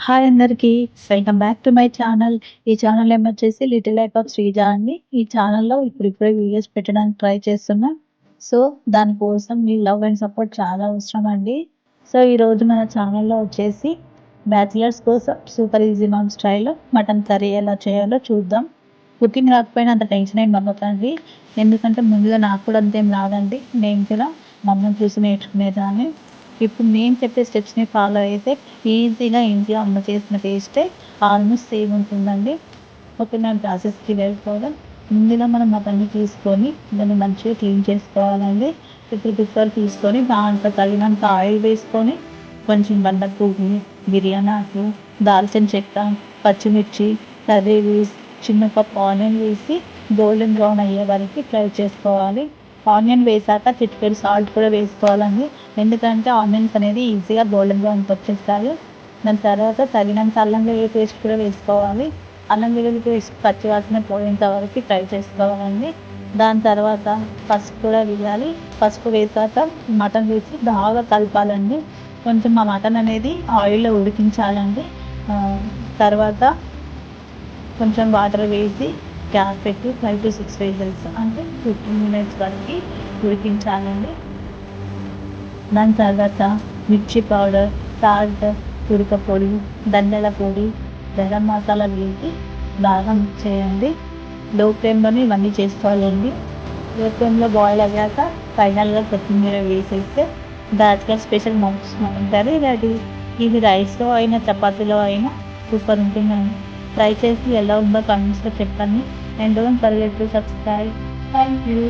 Hi అందరికీ. Welcome back to my channel. ఈ channel name వచ్చేసి లిటిల్ లైఫ్ ఆఫ్ శ్రీజ అండి. ఈ ఛానల్‌లో ఇప్పుడిప్పుడే వీడియోస్ పెట్టడానికి ట్రై చేస్తున్నా. సో, దానికోసం మీ లవ్ అండ్ సపోర్ట్ చాలా అవసరం అండి. సో, ఈరోజు మన ఛానల్‌లో వచ్చేసి బ్యాచిలర్స్ కోసం సూపర్ ఈజీ మామ్ స్టైల్‌లో మటన్ కర్రీ ఎలా చేయాలో చూద్దాం. కుకింగ్ రాకపోయినా అంత టెన్షన్ ఏం పడకండి. ఎందుకంటే ముందుగా నాకు కూడా అంతేం రాదండి. నేను కూడా మా అమ్మని చూసి నేర్చుకునేదాన్ని. ఇప్పుడు నేను చెప్పే స్టెప్స్‌ని ఫాలో అయితే ఈజీగా ఇంట్లో అమ్మ చేసిన టేస్టే ఆల్మోస్ట్ సేమ్ ఉంటుందండి. ఓకేనా, ప్రాసెస్‌కి వెళ్ళిపోదాం. ముందుగా మనం మటన్‌ని తీసుకొని దాన్ని మంచిగా క్లీన్ చేసుకోవాలండి. ఇప్పుడు కుక్కర్ తీసుకొని దాంట్లో తగినంత ఆయిల్ వేసుకొని కొంచెం బండ పువ్వు, బిర్యానీ ఆకు, దాల్చిన చెక్క, పచ్చిమిర్చి, కర్రీ లీవ్స్, చిన్న కప్ ఆనియన్ వేసి గోల్డెన్ బ్రౌన్ అయ్యే వరకు ఫ్రై చేసుకోవాలి. ఆనియన్ వేసాక చిటికెడు సాల్ట్ కూడా వేసుకోవాలండి. ఎందుకంటే ఆనియన్స్ అనేది ఈజీగా గోల్డెన్ బ్రౌన్‌కి వచ్చేస్తాయి. దాని తర్వాత తగినంత అల్లం వెల్లుల్లి పేస్ట్ కూడా వేసుకోవాలి. అల్లం వెల్లుల్లి పేస్ట్ పచ్చి వాసన పోయేంత వరకు ఫ్రై చేసుకోవాలండి. దాని తర్వాత పసుపు కూడా వేయాలి. పసుపు వేసాక మటన్ వేసి బాగా కలపాలండి. కొంచెం ఆ మటన్ అనేది ఆయిల్‌లో ఉడికించాలండి. తర్వాత కొంచెం వాటర్ వేసి గ్యాస్ పెట్టి 5-6 విజిల్స్ అంటే 15 మినిట్స్ వరకు ఉడికించాలండి. దాని తర్వాత మిర్చి పౌడర్, సాల్ట్, ఉడక పొడి, ధనియాల పొడి, గరం మసాలా వేసి బాగా మిక్స్ చేయండి. లో ఫ్లేమ్‌లోనే ఇవన్నీ చేసుకోవాలండి. లో ఫ్లేమ్‌లో బాయిల్ అయ్యాక ఫైనల్‌గా కొత్తిమీర వేసేస్తే bachelor special mutton curry ready. ఇది రైస్‌లో అయినా చపాతీలో అయినా సూపర్ ఉంటుందండి. ట్రై చేసి ఎలా ఉందో కామెంట్స్‌లో చెప్పండి. And don't forget to subscribe. Thank you.